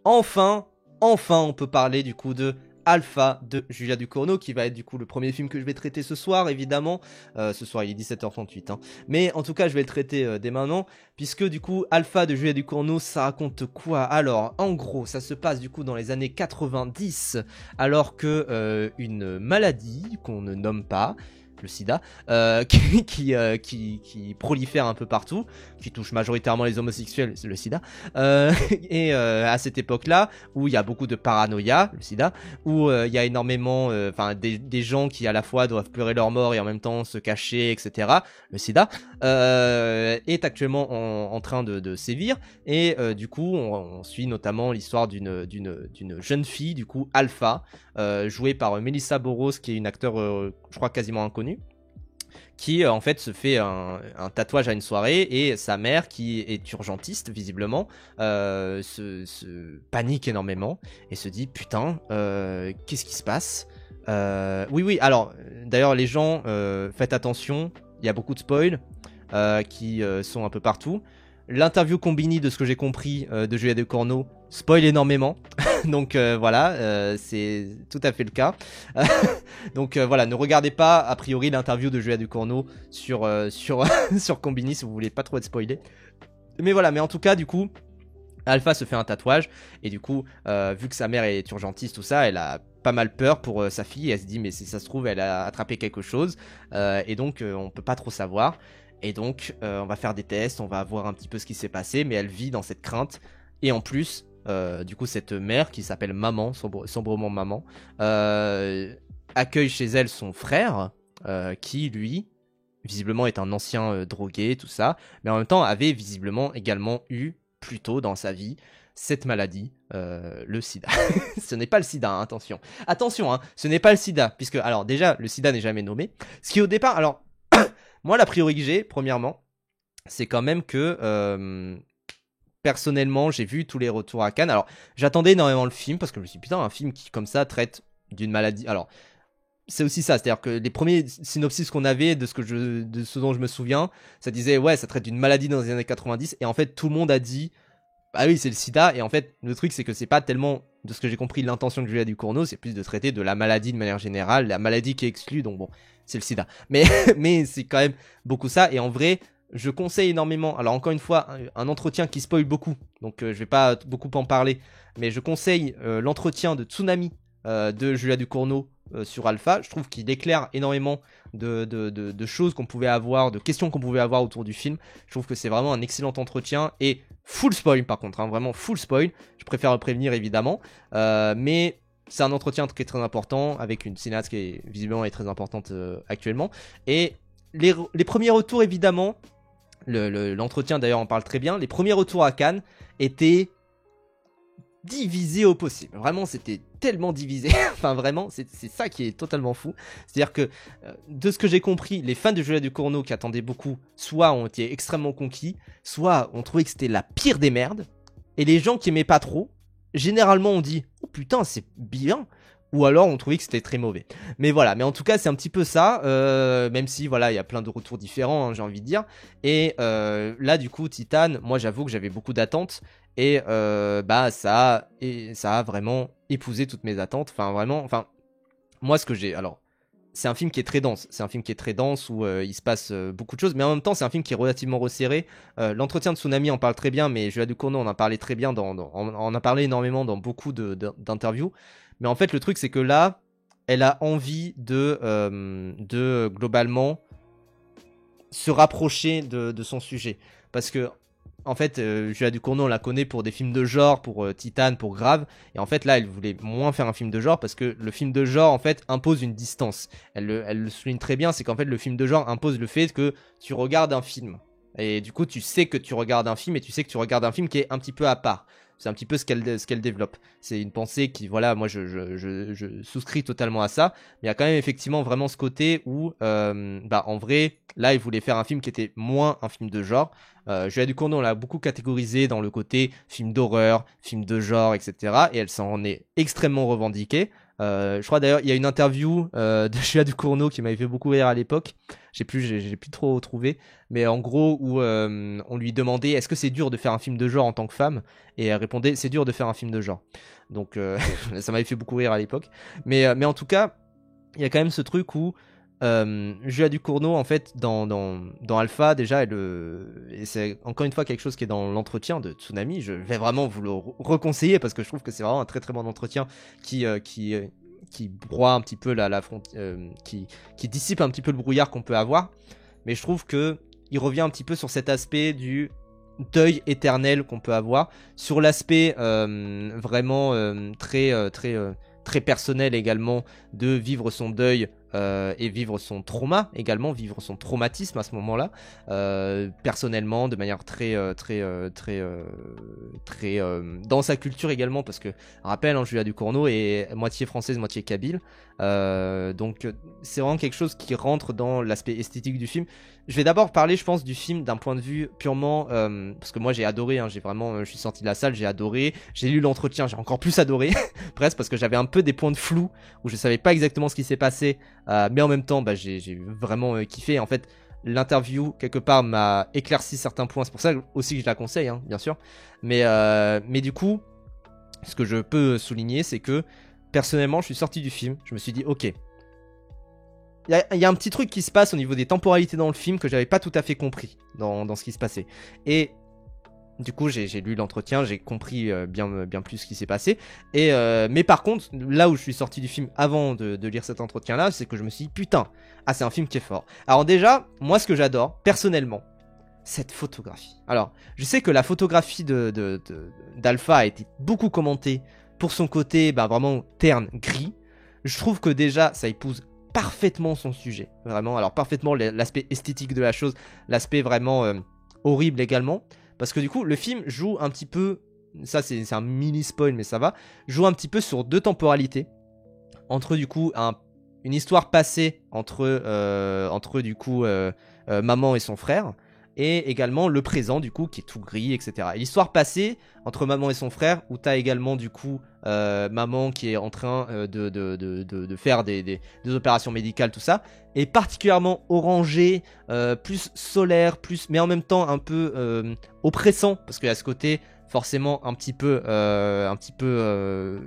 enfin, on peut parler du coup de Alpha de Julia Ducournau, qui va être du coup le premier film que je vais traiter ce soir, évidemment. Ce soir, il est 17h38, hein. Mais en tout cas, je vais le traiter dès maintenant, puisque du coup, Alpha de Julia Ducournau, ça raconte quoi? Alors, en gros, ça se passe du coup dans les années 90, alors que une maladie qu'on ne nomme pas, le sida, qui prolifère un peu partout, qui touche majoritairement les homosexuels, c'est le sida, et à cette époque-là, où il y a beaucoup de paranoïa, le sida, où il y a énormément, des gens qui à la fois doivent pleurer leur mort et en même temps se cacher, etc., le sida, est actuellement en train de sévir, et du coup, on suit notamment l'histoire d'une jeune fille, du coup, Alpha, jouée par Melissa Boros, qui est une acteure, je crois, quasiment inconnue, qui en fait se fait un tatouage à une soirée, et sa mère, qui est urgentiste visiblement, se panique énormément et se dit putain, qu'est-ce qui se passe? Oui, alors d'ailleurs les gens, faites attention, il y a beaucoup de spoils qui sont un peu partout. L'interview Combini, de ce que j'ai compris, de Julia Ducournau, spoil énormément. Donc voilà, c'est tout à fait le cas. Donc voilà, ne regardez pas a priori l'interview de Julia Ducournau sur Combini si vous voulez pas trop être spoilé. Mais voilà, mais en tout cas, du coup, Alpha se fait un tatouage, et du coup, vu que sa mère est urgentiste, tout ça, elle a pas mal peur pour sa fille. Elle se dit mais si ça se trouve elle a attrapé quelque chose, et donc on peut pas trop savoir. Et donc on va faire des tests, on va voir un petit peu ce qui s'est passé, mais elle vit dans cette crainte. Et en plus, du coup, cette mère qui s'appelle Maman, sombrement Maman, accueille chez elle son frère, qui lui, visiblement est un ancien drogué, tout ça, mais en même temps avait visiblement également eu, plus tôt dans sa vie, cette maladie, le sida. Ce n'est pas le sida, hein, attention. Attention, hein, ce n'est pas le sida, puisque, alors déjà, le sida n'est jamais nommé. Ce qui au départ, alors, moi, l'a priori que j'ai, premièrement, c'est quand même que, personnellement, j'ai vu tous les retours à Cannes. Alors, j'attendais énormément le film, parce que je me suis dit, putain, un film qui, comme ça, traite d'une maladie. Alors, c'est aussi ça, c'est-à-dire que les premiers synopsis qu'on avait de ce dont je me souviens, ça disait, ouais, ça traite d'une maladie dans les années 90, et en fait, tout le monde a dit, bah oui, c'est le sida, et en fait, le truc, c'est que c'est pas tellement, de ce que j'ai compris, l'intention de Julia Ducournau, c'est plus de traiter de la maladie de manière générale, la maladie qui est exclue, donc bon, c'est le sida. Mais, mais c'est quand même beaucoup ça, et en vrai, je conseille énormément, alors encore une fois, un entretien qui spoil beaucoup, donc je vais pas beaucoup en parler, mais je conseille l'entretien de Tsunami de Julia Ducournau sur Alpha. Je trouve qu'il éclaire énormément de choses qu'on pouvait avoir, de questions qu'on pouvait avoir autour du film. Je trouve que c'est vraiment un excellent entretien, et full spoil par contre, hein, vraiment full spoil. Je préfère le prévenir évidemment, mais c'est un entretien qui est très important avec une cinéaste qui est visiblement est très importante actuellement. Et les premiers retours évidemment, l'entretien d'ailleurs en parle très bien. Les premiers retours à Cannes étaient divisé au possible. Vraiment, c'était tellement divisé. Enfin, vraiment, c'est ça qui est totalement fou. C'est-à-dire que, de ce que j'ai compris, les fans de Julia Ducournau qui attendaient beaucoup, soit ont été extrêmement conquis, soit ont trouvé que c'était la pire des merdes. Et les gens qui aimaient pas trop, généralement ont dit « Oh putain, c'est bien !» Ou alors on trouvait que c'était très mauvais. Mais voilà, mais en tout cas c'est un petit peu ça, même si voilà, il y a plein de retours différents, hein, j'ai envie de dire. Et là du coup, Titan, moi j'avoue que j'avais beaucoup d'attentes, et ça a vraiment épousé toutes mes attentes. Enfin vraiment, enfin moi ce que j'ai, alors c'est un film qui est très dense, où il se passe beaucoup de choses, mais en même temps c'est un film qui est relativement resserré. L'entretien de Tsunami en parle très bien, mais Julia Ducournau on en parlait très bien, on en a parlé énormément dans beaucoup d'interviews. Mais en fait le truc c'est que là, elle a envie de globalement se rapprocher de son sujet. Parce que en fait, Julia Ducournau, on la connaît pour des films de genre, pour Titane, pour Grave. Et en fait, là, elle voulait moins faire un film de genre parce que le film de genre, en fait, impose une distance. Elle le souligne très bien, c'est qu'en fait, le film de genre impose le fait que tu regardes un film. Et du coup, tu sais que tu regardes un film, et tu sais que tu regardes un film qui est un petit peu à part. C'est un petit peu ce qu'elle développe. C'est une pensée qui, voilà, moi je souscris totalement à ça. Mais il y a quand même effectivement vraiment ce côté où, en vrai, là, il voulait faire un film qui était moins un film de genre. Julia Ducournau, on l'a beaucoup catégorisé dans le côté film d'horreur, film de genre, etc. Et elle s'en est extrêmement revendiquée. Je crois d'ailleurs, il y a une interview de Julia Ducournau qui m'avait fait beaucoup rire à l'époque. J'ai plus trop trouvé. Mais en gros, où on lui demandait est-ce que c'est dur de faire un film de genre en tant que femme? Et elle répondait c'est dur de faire un film de genre. Donc ça m'avait fait beaucoup rire à l'époque. Mais en tout cas, il y a quand même ce truc où Julia Ducournau, en fait, dans Alpha, déjà, et c'est encore une fois quelque chose qui est dans l'entretien de Tsunami, je vais vraiment vous le reconseiller parce que je trouve que c'est vraiment un très très bon entretien qui broie un petit peu qui dissipe un petit peu le brouillard qu'on peut avoir. Mais je trouve que il revient un petit peu sur cet aspect du deuil éternel qu'on peut avoir, sur l'aspect vraiment très personnel également de vivre son deuil et vivre son trauma également, vivre son traumatisme à ce moment-là, personnellement, de manière très dans sa culture également, parce que rappel, hein, Julia Ducournau est moitié française, moitié kabyle, donc c'est vraiment quelque chose qui rentre dans l'aspect esthétique du film. Je vais d'abord parler, je pense, du film d'un point de vue purement parce que moi j'ai adoré, hein, je suis sorti de la salle, j'ai adoré, j'ai lu l'entretien, j'ai encore plus adoré presque, parce que j'avais un peu des points de flou où je savais pas exactement ce qui s'est passé, mais en même temps j'ai vraiment kiffé. En fait, l'interview quelque part m'a éclairci certains points, c'est pour ça aussi que je la conseille, hein, bien sûr. Mais du coup, ce que je peux souligner, c'est que personnellement, je suis sorti du film, je me suis dit ok, il y a un petit truc qui se passe au niveau des temporalités dans le film que j'avais pas tout à fait compris dans ce qui se passait. Et du coup, j'ai lu l'entretien, j'ai compris bien plus ce qui s'est passé. Mais par contre, là où je suis sorti du film avant de lire cet entretien-là, c'est que je me suis dit, putain, c'est un film qui est fort. Alors déjà, moi, ce que j'adore, personnellement, cette photographie. Alors, je sais que la photographie d'Alpha a été beaucoup commentée pour son côté vraiment terne, gris. Je trouve que déjà, ça épouse parfaitement son sujet. Vraiment, alors parfaitement l'aspect esthétique de la chose, l'aspect vraiment horrible également. Parce que du coup, le film joue un petit peu, ça c'est un mini spoil mais ça va, joue un petit peu sur deux temporalités. Entre du coup une histoire passée entre du coup maman et son frère. Et également le présent du coup qui est tout gris, etc. Et l'histoire passée entre maman et son frère, où t'as également du coup maman qui est en train de faire des opérations médicales, tout ça, est particulièrement orangé, plus solaire, mais en même temps un peu oppressant, parce qu'il y a ce côté forcément un petit peu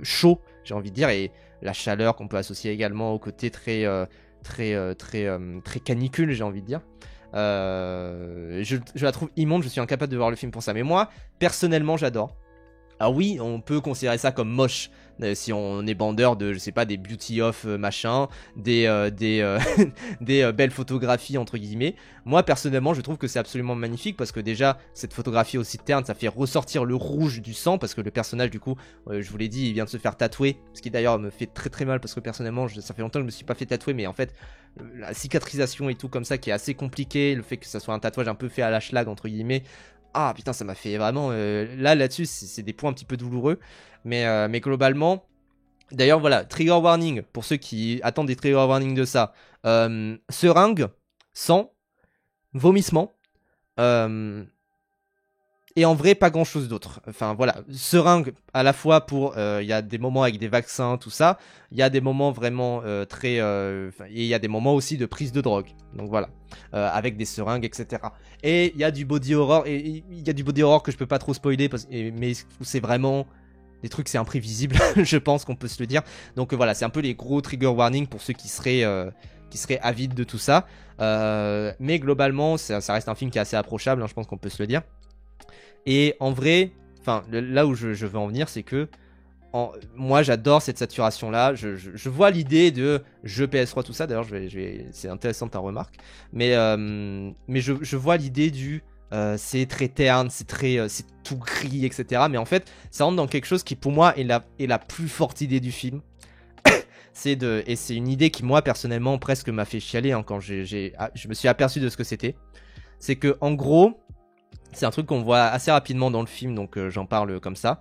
chaud, j'ai envie de dire, et la chaleur qu'on peut associer également au côté très canicule, j'ai envie de dire. Je la trouve immonde, je suis incapable de voir le film pour ça. Mais moi, personnellement, j'adore. Ah oui, on peut considérer ça comme moche si on est bandeur de, je sais pas, des beauty of machin, des belles photographies entre guillemets. Moi personnellement, je trouve que c'est absolument magnifique parce que déjà cette photographie aussi terne, ça fait ressortir le rouge du sang parce que le personnage du coup, je vous l'ai dit, il vient de se faire tatouer, ce qui d'ailleurs me fait très très mal parce que personnellement, ça fait longtemps que je me suis pas fait tatouer, mais en fait la cicatrisation et tout comme ça qui est assez compliqué, le fait que ça soit un tatouage un peu fait à la schlag entre guillemets. Ah putain, ça m'a fait vraiment là-dessus c'est des points un petit peu douloureux, mais globalement, d'ailleurs voilà, trigger warning pour ceux qui attendent des trigger warnings de ça. Seringue, sang, vomissement, et en vrai pas grand chose d'autre. Enfin voilà, seringue à la fois pour il y a des moments avec des vaccins, tout ça, il y a des moments vraiment et il y a des moments aussi de prise de drogue, donc voilà, avec des seringues, etc. Et il y a du body horror, et il y a du body horror que je peux pas trop spoiler mais c'est vraiment des trucs, c'est imprévisible je pense qu'on peut se le dire. Donc voilà, c'est un peu les gros trigger warning pour ceux qui seraient avides de tout ça, mais globalement ça reste un film qui est assez approchable, hein, je pense qu'on peut se le dire. Et en vrai, enfin là où je veux en venir, c'est que moi j'adore cette saturation là. Je vois l'idée de jeu PS3 tout ça. D'ailleurs c'est intéressant ta remarque, mais je vois l'idée du c'est très terne, c'est tout gris, etc. Mais en fait ça rentre dans quelque chose qui pour moi est la plus forte idée du film. Et c'est une idée qui moi personnellement presque m'a fait chialer, hein, quand je me suis aperçu de ce que c'était. C'est que en gros, c'est un truc qu'on voit assez rapidement dans le film, donc j'en parle comme ça.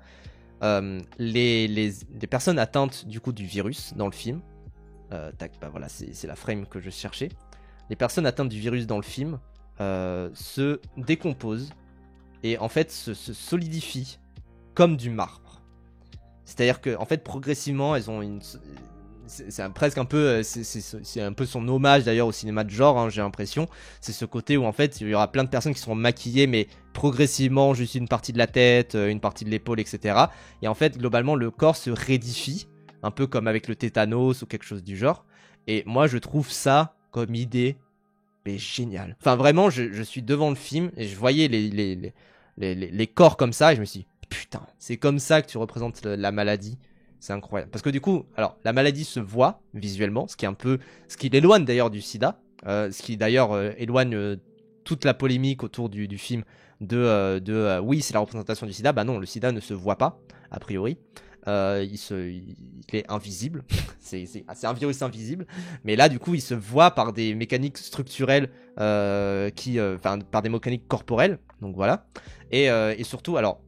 Les personnes atteintes du coup du virus dans le film, voilà, c'est la frame que je cherchais. Les personnes atteintes du virus dans le film se décomposent et en fait se solidifient comme du marbre. C'est-à-dire que en fait progressivement elles ont presque un peu, c'est un peu son hommage d'ailleurs au cinéma de genre, hein, j'ai l'impression. C'est ce côté où en fait il y aura plein de personnes qui seront maquillées, mais progressivement, juste une partie de la tête, une partie de l'épaule, etc. Et en fait, globalement, le corps se rédifie, un peu comme avec le tétanos ou quelque chose du genre. Et moi, je trouve ça comme idée, mais génial. Enfin, vraiment, je suis devant le film et je voyais les corps comme ça et je me suis dit, putain, c'est comme ça que tu représentes la maladie. C'est incroyable. Parce que du coup, alors, la maladie se voit visuellement, ce qui est un peu, ce qui l'éloigne d'ailleurs du sida, ce qui d'ailleurs éloigne toute la polémique autour du film oui, c'est la représentation du sida. Bah non, le sida ne se voit pas, a priori. Il est invisible. c'est un virus invisible. Mais là, du coup, il se voit par des mécaniques structurelles, par des mécaniques corporelles. Donc voilà. Et surtout, alors,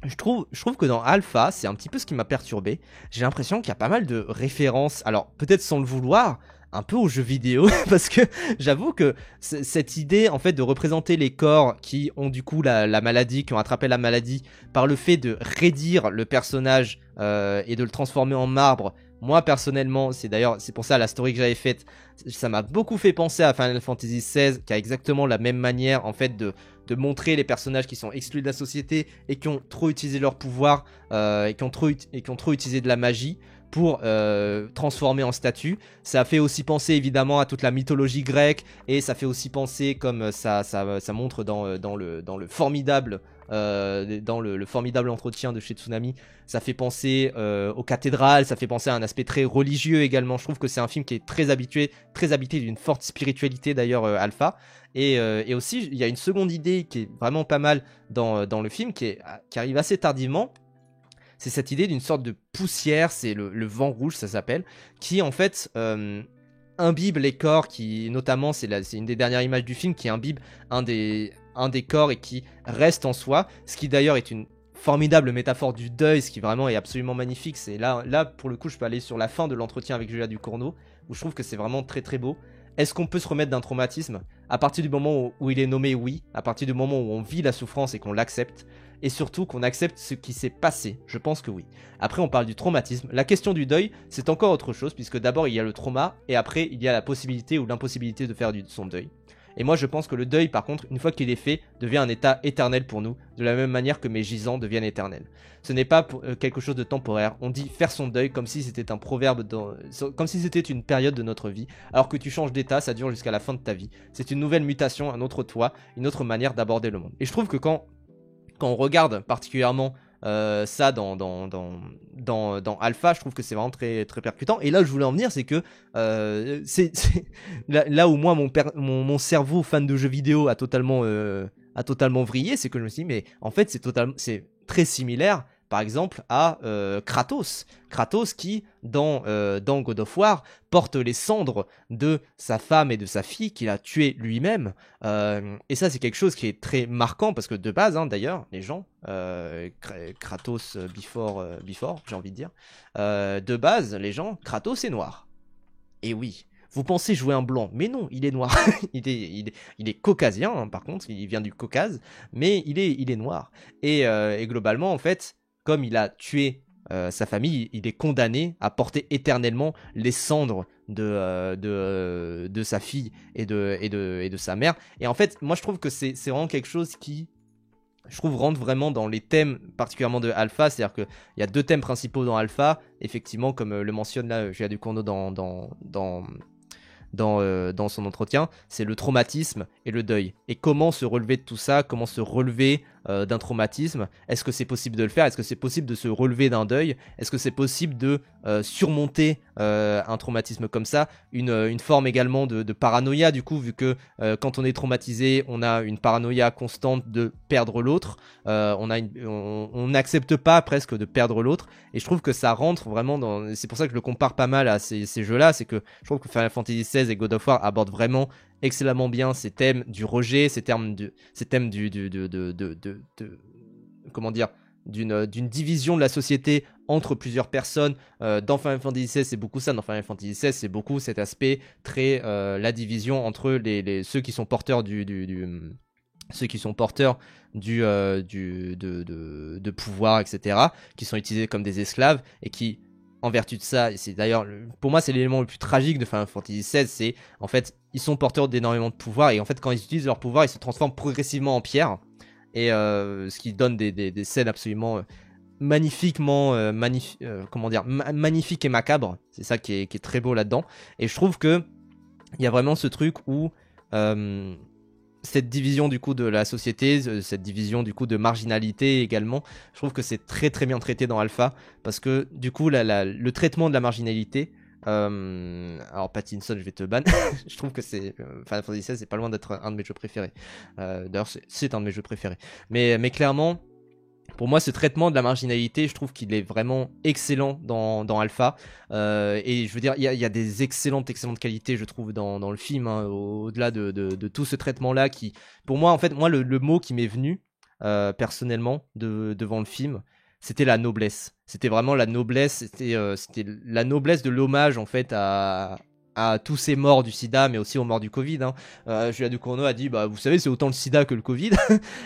je trouve que dans Alpha, c'est un petit peu ce qui m'a perturbé. J'ai l'impression qu'il y a pas mal de références, alors peut-être sans le vouloir, un peu aux jeux vidéo, parce que j'avoue que cette idée en fait de représenter les corps qui ont du coup la maladie, qui ont attrapé la maladie, par le fait de raidir le personnage et de le transformer en marbre, moi personnellement, c'est pour ça la story que j'avais faite, ça m'a beaucoup fait penser à Final Fantasy XVI, qui a exactement la même manière en fait de montrer les personnages qui sont exclus de la société et qui ont trop utilisé leur pouvoir et qui ont trop utilisé de la magie pour transformer en statue. Ça fait aussi penser évidemment à toute la mythologie grecque et ça fait aussi penser, comme ça montre dans le formidable le formidable entretien de chez Tsunami, ça fait penser aux cathédrales, ça fait penser à un aspect très religieux également. Je trouve que c'est un film qui est très habité d'une forte spiritualité d'ailleurs, Alpha. Et aussi, il y a une seconde idée qui est vraiment pas mal dans le film, qui arrive assez tardivement. C'est cette idée d'une sorte de poussière, c'est le vent rouge, ça s'appelle, qui en fait imbibe les corps, qui notamment, c'est une des dernières images du film, qui imbibe un des corps et qui reste en soi, ce qui d'ailleurs est une formidable métaphore du deuil, ce qui vraiment est absolument magnifique. C'est là pour le coup, je peux aller sur la fin de l'entretien avec Julia Ducournau, où je trouve que c'est vraiment très très beau. Est-ce qu'on peut se remettre d'un traumatisme? À partir du moment où il est nommé, oui. À partir du moment où on vit la souffrance et qu'on l'accepte. Et surtout qu'on accepte ce qui s'est passé. Je pense que oui. Après, on parle du traumatisme. La question du deuil, c'est encore autre chose, puisque d'abord il y a le trauma, et après il y a la possibilité ou l'impossibilité de faire son deuil. Et moi je pense que le deuil, par contre, une fois qu'il est fait, devient un état éternel pour nous, de la même manière que mes gisants deviennent éternels. Ce n'est pas quelque chose de temporaire. On dit faire son deuil comme si c'était un proverbe, comme si c'était une période de notre vie, alors que tu changes d'état, ça dure jusqu'à la fin de ta vie. C'est une nouvelle mutation, un autre toi, une autre manière d'aborder le monde. Et je trouve que quand on regarde particulièrement ça dans Alpha, je trouve que c'est vraiment très, très percutant. Et là où je voulais en venir, c'est que c'est là où moi mon cerveau fan de jeux vidéo a totalement vrillé, c'est que je me suis dit, mais en fait c'est très similaire par exemple à Kratos qui dans God of War porte les cendres de sa femme et de sa fille qu'il a tué lui-même, et ça c'est quelque chose qui est très marquant parce que de base, hein, d'ailleurs les gens Kratos before j'ai envie de dire, de base les gens, Kratos est noir. Et oui, vous pensez jouer un blanc, mais non, il est noir. il est caucasien, hein, par contre, il vient du Caucase, mais il est noir. Et globalement, en fait, comme il a tué sa famille, il est condamné à porter éternellement les cendres de sa fille et de sa mère. Et en fait, moi je trouve que c'est vraiment quelque chose qui, je trouve, rentre vraiment dans les thèmes particulièrement de Alpha. C'est-à-dire qu'il y a deux thèmes principaux dans Alpha, effectivement, comme le mentionne là Julia Ducournau dans son entretien, c'est le traumatisme et le deuil. Et comment se relever de tout ça, comment se relever d'un traumatisme. Est-ce que c'est possible de le faire? Est-ce que c'est possible de se relever d'un deuil? Est-ce que c'est possible de surmonter un traumatisme comme ça? Une forme également de paranoïa, du coup, vu que quand on est traumatisé, on a une paranoïa constante de perdre l'autre. On n'accepte pas presque de perdre l'autre. Et je trouve que ça rentre vraiment dans... C'est pour ça que je le compare pas mal à ces jeux-là. C'est que je trouve que Final Fantasy XVI et God of War abordent vraiment excellemment bien ces thèmes du rejet, ces thèmes comment dire, d'une division de la société entre plusieurs personnes. Dans Final Fantasy XVI, c'est beaucoup ça. Dans Final Fantasy XVI, c'est beaucoup cet aspect très la division entre ceux qui sont porteurs ceux qui sont porteurs de pouvoir, etc., qui sont utilisés comme des esclaves et qui en vertu de ça, et c'est d'ailleurs, pour moi, c'est l'élément le plus tragique de Final Fantasy XVI, c'est, en fait, ils sont porteurs d'énormément de pouvoir, et en fait, quand ils utilisent leur pouvoir, ils se transforment progressivement en pierre, et ce qui donne des scènes absolument magnifiquement, comment dire, magnifiques et macabres, c'est ça qui est très beau là-dedans, et je trouve que il y a vraiment ce truc où cette division du coup de la société, cette division du coup de marginalité également, je trouve que c'est très très bien traité dans Alpha, parce que du coup le traitement de la marginalité, alors Pattinson je vais te ban, je trouve que c'est Final Fantasy XVI c'est pas loin d'être un de mes jeux préférés, d'ailleurs c'est un de mes jeux préférés, mais clairement pour moi, ce traitement de la marginalité, je trouve qu'il est vraiment excellent dans Alpha. Et je veux dire, il y a des excellentes qualités, je trouve, dans le film, hein, au-delà de tout ce traitement-là qui, pour moi, en fait, moi, le mot qui m'est venu, personnellement, devant le film, c'était la noblesse. C'était vraiment la noblesse, c'était la noblesse de l'hommage, en fait, à tous ces morts du sida, mais aussi aux morts du Covid. Hein. Julia Ducournau a dit, bah, vous savez, c'est autant le sida que le Covid.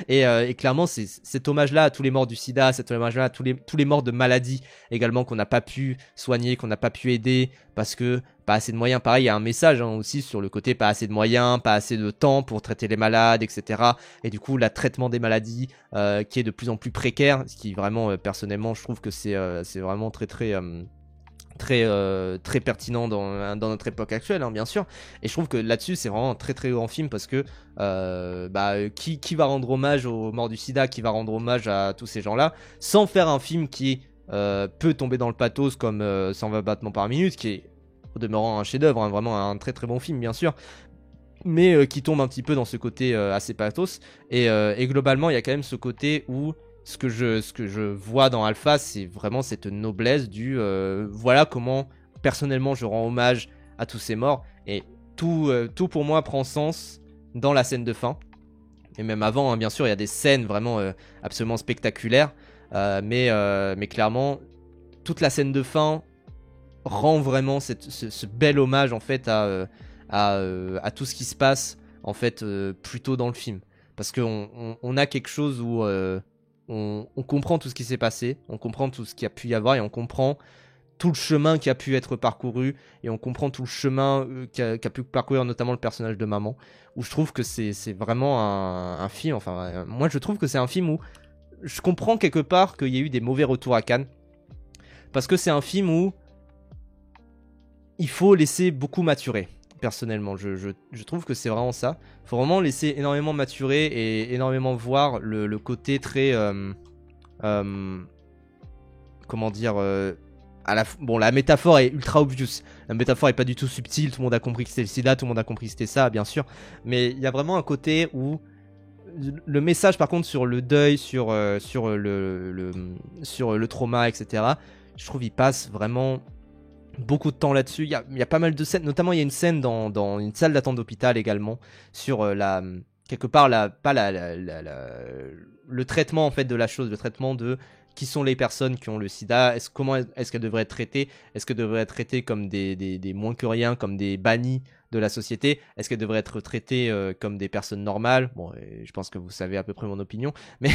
Et clairement, c'est cet hommage-là à tous les morts du sida, cet hommage-là à tous les morts de maladies également qu'on n'a pas pu soigner, qu'on n'a pas pu aider, parce que pas assez de moyens. Pareil, il y a un message hein, aussi sur le côté pas assez de moyens, pas assez de temps pour traiter les malades, etc. Et du coup, le traitement des maladies qui est de plus en plus précaire, ce qui vraiment, personnellement, je trouve que c'est vraiment très pertinent dans notre époque actuelle hein, bien sûr, et je trouve que là-dessus c'est vraiment un très très grand film parce que qui va rendre hommage aux morts du sida, qui va rendre hommage à tous ces gens là sans faire un film qui peut tomber dans le pathos comme 120 battements par minute, qui est au demeurant un chef d'œuvre hein, vraiment un très très bon film bien sûr, mais qui tombe un petit peu dans ce côté assez pathos, et globalement il y a quand même ce côté où ce que je vois dans Alpha, c'est vraiment cette noblesse du voilà comment personnellement je rends hommage à tous ces morts, et tout pour moi prend sens dans la scène de fin, et même avant hein, bien sûr il y a des scènes vraiment absolument spectaculaires, mais clairement toute la scène de fin rend vraiment ce bel hommage en fait à tout ce qui se passe en fait plus tôt dans le film, parce qu'on a quelque chose où on comprend tout ce qui s'est passé, on comprend tout ce qu'il y a pu y avoir, et on comprend tout le chemin qui a pu être parcouru, et on comprend tout le chemin qu'a pu parcourir notamment le personnage de maman, où je trouve que c'est vraiment un film, enfin moi je trouve que c'est un film où je comprends quelque part qu'il y a eu des mauvais retours à Cannes, parce que c'est un film où il faut laisser beaucoup maturer. Personnellement, je trouve que c'est vraiment ça. Faut vraiment laisser énormément maturer et énormément voir le côté très comment dire bon, la métaphore est ultra obvious. La métaphore est pas du tout subtile. Tout le monde a compris que c'était le sida, tout le monde a compris que c'était ça, bien sûr. Mais il y a vraiment un côté où le message, par contre, sur le deuil, sur le trauma, etc. Je trouve il passe vraiment beaucoup de temps là-dessus. Il y a pas mal de scènes, notamment il y a une scène dans une salle d'attente d'hôpital également sur quelque part le traitement en fait de la chose, le traitement de qui sont les personnes qui ont le sida, comment est-ce qu'elles devraient être traitées, est-ce qu'elles devraient être traitées comme des moins que rien, comme des bannis de la société, est-ce qu'elles devraient être traitées comme des personnes normales, bon je pense que vous savez à peu près mon opinion, mais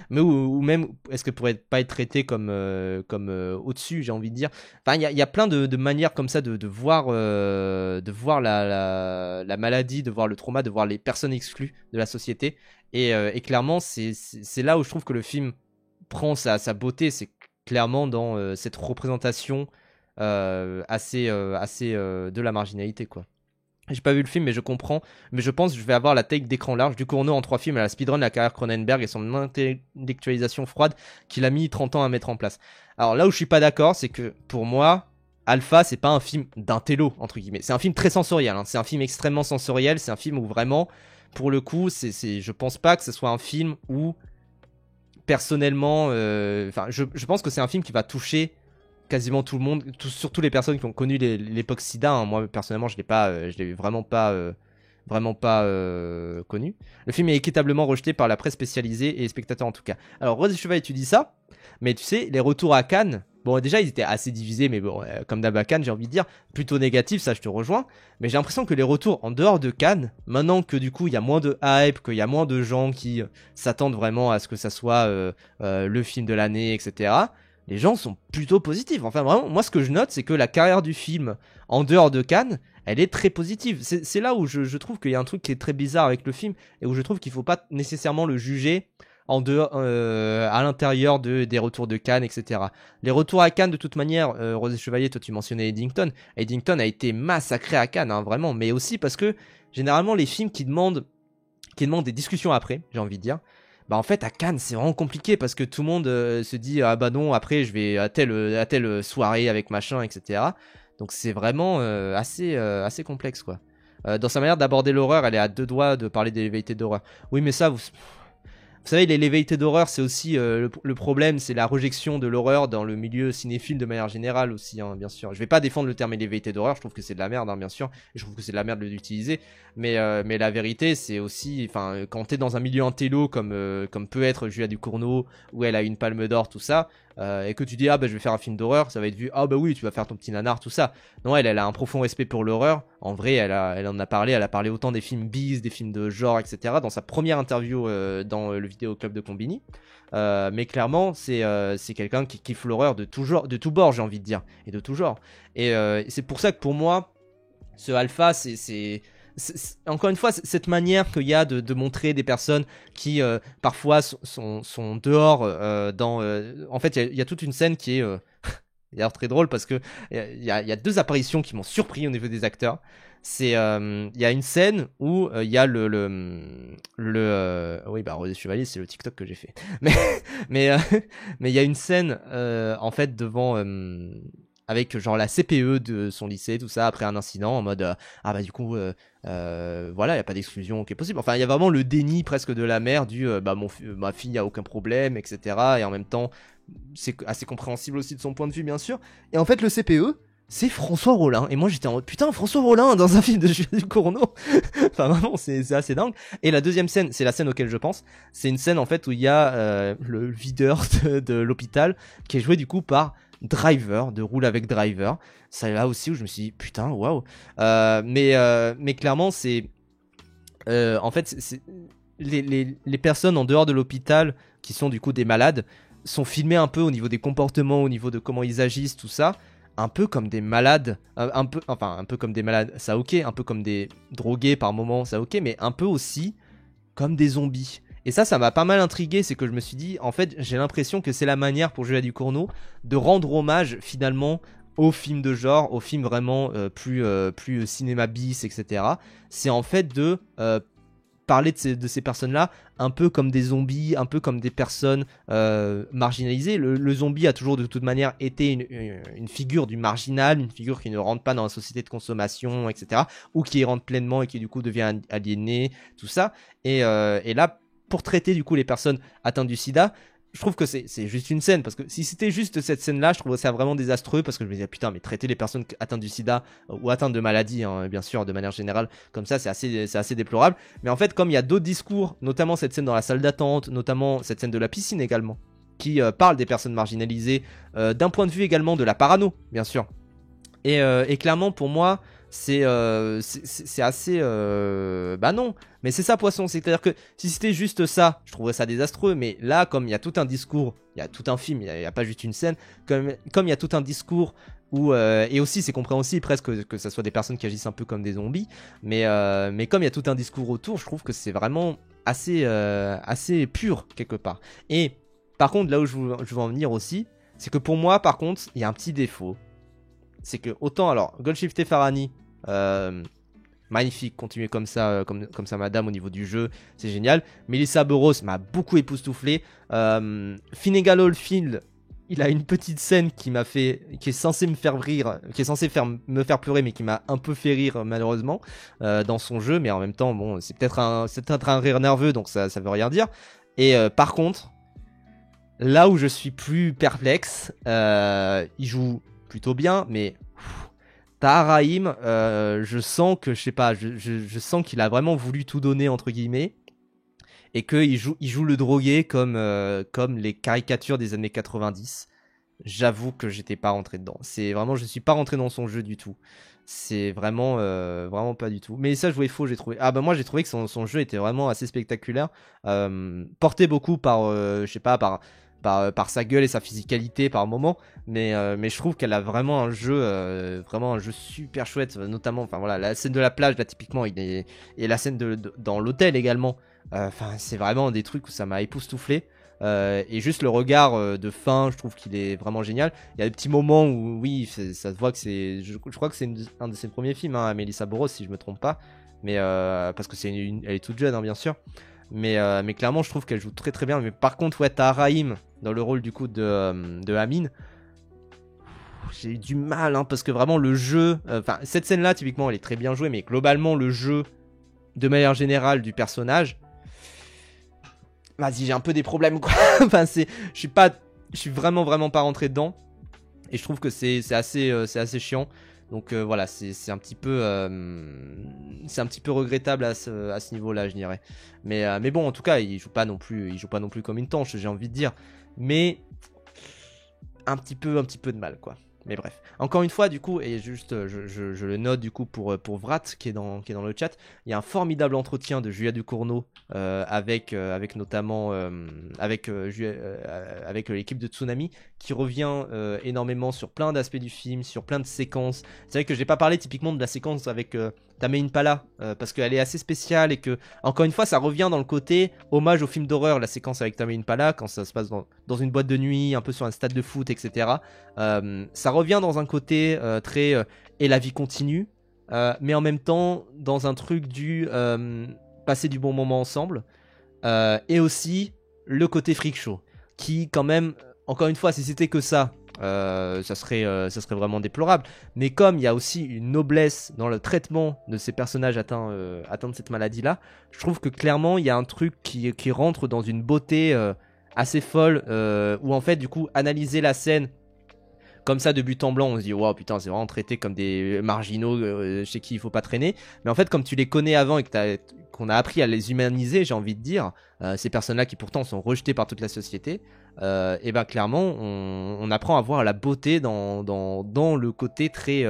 ou même est-ce qu'elles pourraient pas être traitées comme au-dessus, j'ai envie de dire. Enfin il y a plein de manières comme ça de voir la maladie, de voir le trauma, de voir les personnes exclues de la société, et clairement c'est là où je trouve que le film prend sa beauté, c'est clairement dans cette représentation assez de la marginalité quoi. J'ai pas vu le film mais je comprends, mais je pense que je vais avoir la take d'écran large du Ducournau en 3 films à la speedrun la carrière Cronenberg et son intellectualisation froide qu'il a mis 30 ans à mettre en place. Alors là où je suis pas d'accord, c'est que pour moi Alpha c'est pas un film d'intello entre guillemets, c'est un film très sensoriel hein. C'est un film extrêmement sensoriel, c'est un film où vraiment pour le coup je pense pas que ce soit un film où personnellement je pense que c'est un film qui va toucher quasiment tout le monde, surtout les personnes qui ont connu l'époque sida hein. Moi personnellement je l'ai vraiment pas connu. Le film est équitablement rejeté par la presse spécialisée et les spectateurs en tout cas. Alors Rose Cheval tu dis ça, mais tu sais les retours à Cannes, bon déjà ils étaient assez divisés, mais bon comme d'hab à Cannes j'ai envie de dire plutôt négatifs, ça je te rejoins, mais j'ai l'impression que les retours en dehors de Cannes, maintenant que du coup il y a moins de hype, qu'il y a moins de gens qui s'attendent vraiment à ce que ça soit le film de l'année, etc., les gens sont plutôt positifs. Enfin, vraiment, moi, ce que je note, c'est que la carrière du film, en dehors de Cannes, elle est très positive. C'est là où je trouve qu'il y a un truc qui est très bizarre avec le film, et où je trouve qu'il faut pas nécessairement le juger en dehors, à l'intérieur des retours de Cannes, etc. Les retours à Cannes, de toute manière, Rosé Chevalier, toi tu mentionnais Eddington. Eddington a été massacré à Cannes, hein, vraiment, mais aussi parce que, généralement, les films qui demandent des discussions après, j'ai envie de dire, bah en fait à Cannes c'est vraiment compliqué parce que tout le monde se dit ah bah non après je vais à telle soirée avec machin, etc. Donc c'est vraiment assez complexe quoi. Dans sa manière d'aborder l'horreur, elle est à deux doigts de parler des vérités d'horreur. Oui mais ça vous savez, les vérités d'horreur, c'est aussi le problème, c'est la rejection de l'horreur dans le milieu cinéphile de manière générale aussi, hein, bien sûr. Je vais pas défendre le terme vérités d'horreur, je trouve que c'est de la merde, hein, bien sûr, et je trouve que c'est de la merde de l'utiliser, mais la vérité, c'est aussi, enfin, quand t'es dans un milieu intello comme peut être Julia Ducournau, où elle a une palme d'or, tout ça, et que tu dis ah bah je vais faire un film d'horreur, ça va être vu ah bah oui tu vas faire ton petit nanar, tout ça. Non, elle a un profond respect pour l'horreur. En vrai, elle en a parlé, elle a parlé autant des films bis, des films de genre, etc. dans sa première interview dans le vidéo club de Combini. Mais clairement, c'est quelqu'un qui kiffe l'horreur de tout bord, j'ai envie de dire, et de tout genre. Et c'est pour ça que pour moi, ce alpha, encore une fois, cette manière qu'il y a de montrer des personnes qui parfois sont dehors en fait, il y a toute une scène qui est d'ailleurs très drôle parce que il y a deux apparitions qui m'ont surpris au niveau des acteurs. Il y a une scène où il y a oui bah Rosé Chevalier, c'est le TikTok que j'ai fait. Mais mais mais il y a une scène en fait devant avec genre la CPE de son lycée, tout ça, après un incident, en mode ah bah du coup voilà, il y a pas d'exclusion qui est possible. Enfin, il y a vraiment le déni presque de la mère du bah ma fille a aucun problème, etc. Et en même temps, c'est assez compréhensible aussi de son point de vue, bien sûr. Et en fait, le CPE, c'est François Rollin. Et moi, j'étais en mode, putain, François Rollin dans un film de Jules Ducournau. Enfin, vraiment, c'est assez dingue. Et la deuxième scène, c'est la scène auquel je pense. C'est une scène, en fait, où il y a le videur de l'hôpital qui est joué, du coup, par Driver, de Roule avec Driver. Ça là aussi où je me suis dit, putain, waouh. Mais clairement, c'est... en fait, les personnes en dehors de l'hôpital, qui sont, du coup, des malades, sont filmés un peu au niveau des comportements, au niveau de comment ils agissent, tout ça, un peu comme des malades, un peu comme des malades, ça ok, un peu comme des drogués par moment, ça ok, mais un peu aussi comme des zombies. Et ça m'a pas mal intrigué, c'est que je me suis dit, en fait, j'ai l'impression que c'est la manière pour Julia Ducournau de rendre hommage finalement aux films de genre, aux films vraiment plus cinéma bis, etc. C'est en fait de parler de ces personnes-là un peu comme des zombies, un peu comme des personnes marginalisées. Le zombie a toujours de toute manière été une figure du marginal, une figure qui ne rentre pas dans la société de consommation, etc. Ou qui y rentre pleinement et qui du coup devient aliéné, tout ça. Et là, pour traiter du coup les personnes atteintes du sida, je trouve que c'est juste une scène, parce que si c'était juste cette scène-là, je trouverais ça vraiment désastreux, parce que je me disais, putain, mais traiter les personnes atteintes du sida, ou atteintes de maladies, hein, bien sûr, de manière générale, comme ça, c'est assez déplorable. Mais en fait, comme il y a d'autres discours, notamment cette scène dans la salle d'attente, notamment cette scène de la piscine également, qui parle des personnes marginalisées, d'un point de vue également de la parano, bien sûr. Et clairement, pour moi, c'est assez bah non, mais c'est ça Poisson, c'est à dire que si c'était juste ça, je trouverais ça désastreux, mais là comme il y a tout un discours, il y a tout un film, il y a pas juste une scène, comme il y a tout un discours où et aussi c'est compréhensible presque que ça soit des personnes qui agissent un peu comme des zombies, mais comme il y a tout un discours autour, je trouve que c'est vraiment assez pur quelque part. Et par contre là où je veux en venir aussi, c'est que pour moi par contre il y a un petit défaut, c'est que autant alors Golshifteh Farahani, magnifique, continuez comme ça, comme ça madame au niveau du jeu, c'est génial. Melissa Burrows m'a beaucoup époustouflé. Finnegan Oldfield, il a une petite scène qui est censée me faire rire, qui est censée me faire pleurer, mais qui m'a un peu fait rire malheureusement dans son jeu, mais en même temps bon, c'est peut-être un rire nerveux, donc ça veut rien dire. Et par contre, là où je suis plus perplexe, il joue plutôt bien, mais Tahar Rahim, je sens que, je sais pas, je sens qu'il a vraiment voulu tout donner, entre guillemets, et qu'il joue le drogué comme les caricatures des années 90. J'avoue que j'étais pas rentré dedans. C'est vraiment, je suis pas rentré dans son jeu du tout. C'est vraiment pas du tout. Mais ça, jouer faux, j'ai trouvé. Ah bah moi, j'ai trouvé que son jeu était vraiment assez spectaculaire, porté beaucoup par, je sais pas, par par sa gueule et sa physicalité par moment, mais je trouve qu'elle a vraiment un jeu super chouette, notamment, enfin voilà, la scène de la plage là typiquement, et la scène dans l'hôtel également. Enfin, c'est vraiment des trucs où ça m'a époustouflé. Et juste le regard de fin, je trouve qu'il est vraiment génial. Il y a des petits moments où, oui, ça se voit que c'est. Je crois que c'est un de ses premiers films, hein, Melissa Boros, si je me trompe pas. Mais parce que elle est toute jeune, hein, bien sûr. Mais clairement, je trouve qu'elle joue très très bien. Mais par contre, ouais, t'as Raïm dans le rôle du coup de Amine. J'ai eu du mal, hein, parce que vraiment le jeu. Enfin, cette scène-là, typiquement, elle est très bien jouée, mais globalement, le jeu, de manière générale, du personnage. Vas-y, j'ai un peu des problèmes, quoi. Enfin, je suis vraiment pas rentré dedans. Et je trouve que c'est assez chiant. Donc voilà, c'est un petit peu regrettable à ce niveau-là, je dirais. Mais bon, en tout cas, il joue pas non plus comme une tanche, j'ai envie de dire. Mais un petit peu de mal, quoi. Mais bref. Encore une fois, du coup, et juste, je le note du coup pour Vrat qui est dans le chat, il y a un formidable entretien de Julia Ducournau avec notamment avec l'équipe de Tsunami qui revient énormément sur plein d'aspects du film, sur plein de séquences. C'est vrai que j'ai pas parlé typiquement de la séquence avec Tame Impala parce qu'elle est assez spéciale et que, encore une fois, ça revient dans le côté hommage au film d'horreur, la séquence avec Tame Impala quand ça se passe dans une boîte de nuit, un peu sur un stade de foot, etc. Ça revient dans un côté très et la vie continue, mais en même temps dans un truc du passer du bon moment ensemble, et aussi le côté freak show qui quand même, encore une fois, si c'était que ça, ça serait vraiment déplorable, mais comme il y a aussi une noblesse dans le traitement de ces personnages atteints de cette maladie là, je trouve que clairement il y a un truc qui rentre dans une beauté assez folle, où en fait du coup analyser la scène comme ça de but en blanc, on se dit wow putain, c'est vraiment traité comme des marginaux chez qui il faut pas traîner. Mais en fait, comme tu les connais avant et qu'on a appris à les humaniser, j'ai envie de dire, ces personnes-là qui pourtant sont rejetées par toute la société, et ben clairement, on apprend à voir la beauté dans le côté très